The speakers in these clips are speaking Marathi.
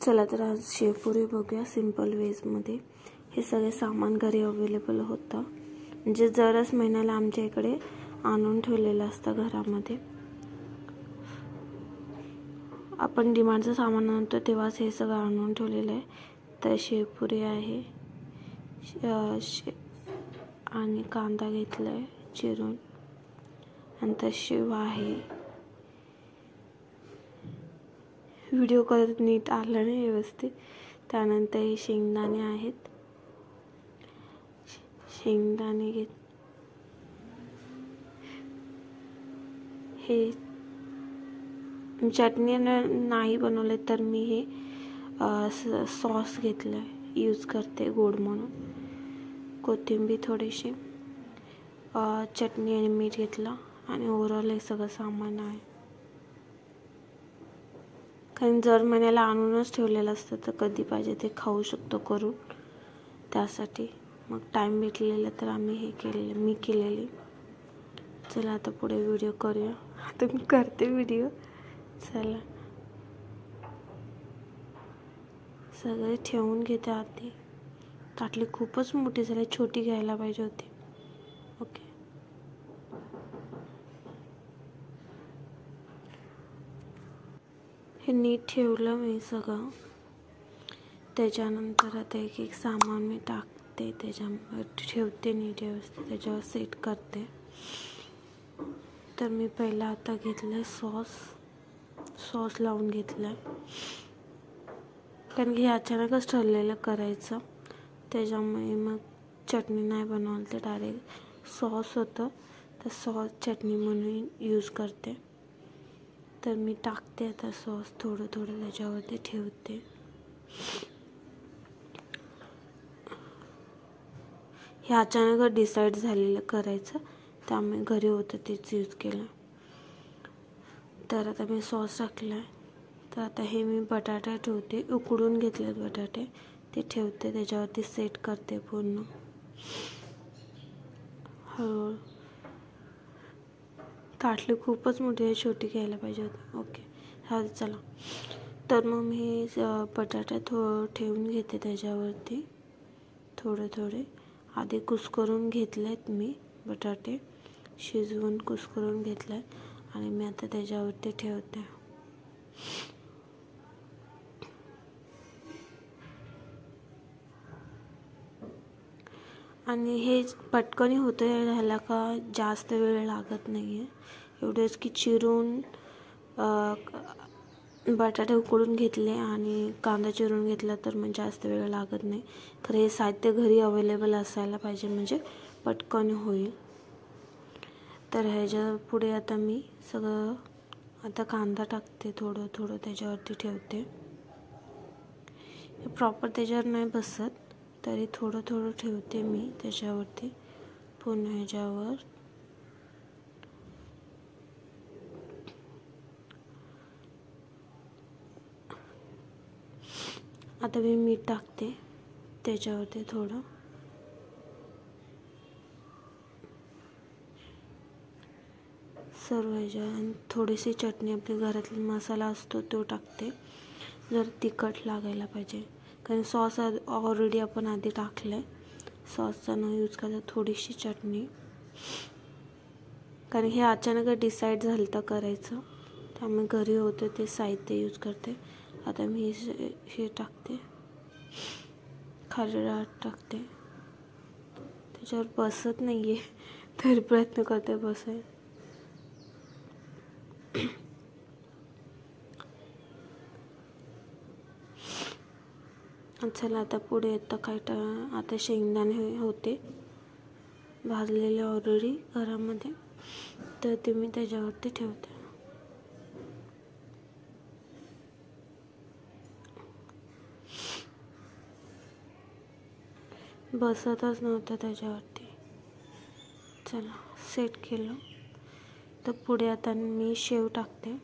चला तर आज शेवपुरी बघूया सिंपल वेजमध्ये। हे सगळे सामान घरी अवेलेबल होतं, म्हणजे जरच महिन्याला आमच्या इकडे आणून ठेवलेलं असतं घरामध्ये। आपण डिमांडचं सामान आणतो तेव्हाच हे सगळं आणून ठेवलेलं आहे। तर शेवपुरी आहे आणि कांदा घेतलाय चिरून, नंतर शेव आहे। व्हिडिओ करत नीट आलं नाही व्यवस्थित। त्यानंतर हे शेंगदाणे आहेत, शेंगदाणे घेत हे चटणी नाही बनवले तर मी हे सॉस घेतलाय, यूज करते गोड म्हणून। कोथिंबीर थोडीशी, चटणी आणि मीठ घेतला आणि ओव्हरऑल हे सगळं सामान आहे। कारण जर महिन्याला आणूनच ठेवलेलं असतं तर कधी पाहिजे ते खाऊ शकतो करून। त्यासाठी मग टाइम भेटलेला तर आम्ही हे केलेलं, मी केलेली। चला आता पुढे व्हिडिओ करूया। आता मी करते व्हिडिओ। चला सगळे ठेवून घेते आधी। ताटली खूपच मोठी झाली, छोटी घ्यायला पाहिजे होती। ओके, हे नीट ठेवलं मी सगळं। त्याच्यानंतर आता एक एक सामान मी टाकते, त्याच्यावर ठेवते नीट व्यवस्थित, त्याच्यावर सेट करते। तर मी पहिला आता घेतलं सॉस लावून घेतलं, कारण की हे अचानकच ठरलेलं करायचं, त्याच्यामुळे मग चटणी नाही बनवलं, ते डायरेक्ट सॉस होतं तर सॉस चटणी म्हणून यूज करते। तर मी टाकते आता सॉस थोडं थोडं त्याच्यावरती ठेवते। हे अचानक डिसाईड झालेलं करायचं, त्यामुळे घरी होतं तेच यूज केलं। तर आता मी सॉस टाकला आहे। तर आता हे मी बटाटे ठेवते, उकडून घेतलेत बटाटे, ते ठेवते त्याच्यावरती सेट करते पूर्ण हळूहळू। ताटली खूपच मोठी आहे, छोटी घ्यायला पाहिजे होती। ओके, हा चला। तर मग मी बटाटे ठेवून घेते त्याच्यावरती थोडे थोडे। आधी कुस्करून घेतलेत मी बटाटे, शिजवून कुस्करून घेतलेत आणि मी आता त्याच्यावरती ठेवते। आणि हे पटकन होतं, ह्याला का जास्त वेळ लागत नाही आहे। एवढंच की चिरून बटाटे उकडून घेतले आणि कांदा चिरून घेतला तर मग जास्त वेळ लागत नाही। खरं हे साहित्य घरी अवेलेबल असायला पाहिजे, म्हणजे पटकन होईल। तर ह्याच्या पुढे आता मी सगळं आता कांदा टाकते, थोडं थोडं त्याच्यावरती ठेवते। प्रॉपर त्याच्यावर नाही बसत तरी थोडं थोडं ठेवते मी त्याच्यावरती पुन्हा ह्याच्यावर। आता मी मीठ टाकते त्याच्यावरती थोडं, सर्व ह्याच्या, आणि थोडीशी चटणी, आपली घरातली मसाला असतो तो टाकते, जर तिखट लागायला पाहिजे। कारण सॉस ऑलरेडी आपण आधी टाकलं आहे, सॉसचा न यूज करता थोडीशी चटणी, कारण हे अचानक डिसाईड झालं तर करायचं, त्यामुळे घरी होतं ते साहित्य यूज करते। आता मी हे टाकते, खारी डाळ टाकते, त्याच्यावर बसत नाही आहे तर प्रयत्न करते बसाय। चला आता पुढे येतं काय, आता शेंगदाणे होते भाजलेले ऑलरेडी घरामध्ये, तर ते मी त्याच्यावरती ठेवते। बसतच नव्हतं त्याच्यावरती। चला सेट केलं, तर पुढे आता मी शेव टाकते।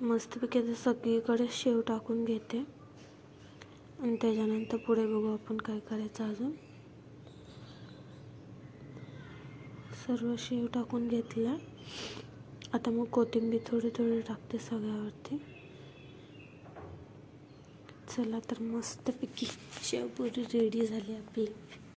मस्तपैकी आता सगळीकडे शेव टाकून घेते आणि त्याच्यानंतर पुढे बघू आपण काय करायचं अजून. सर्व शेव टाकून घेतला. आता मग कोथिंबीर थोडी थोडी टाकते सगळ्यावरती. चला तर मस्तपैकी शेवपुरी रेडी झाली आपली.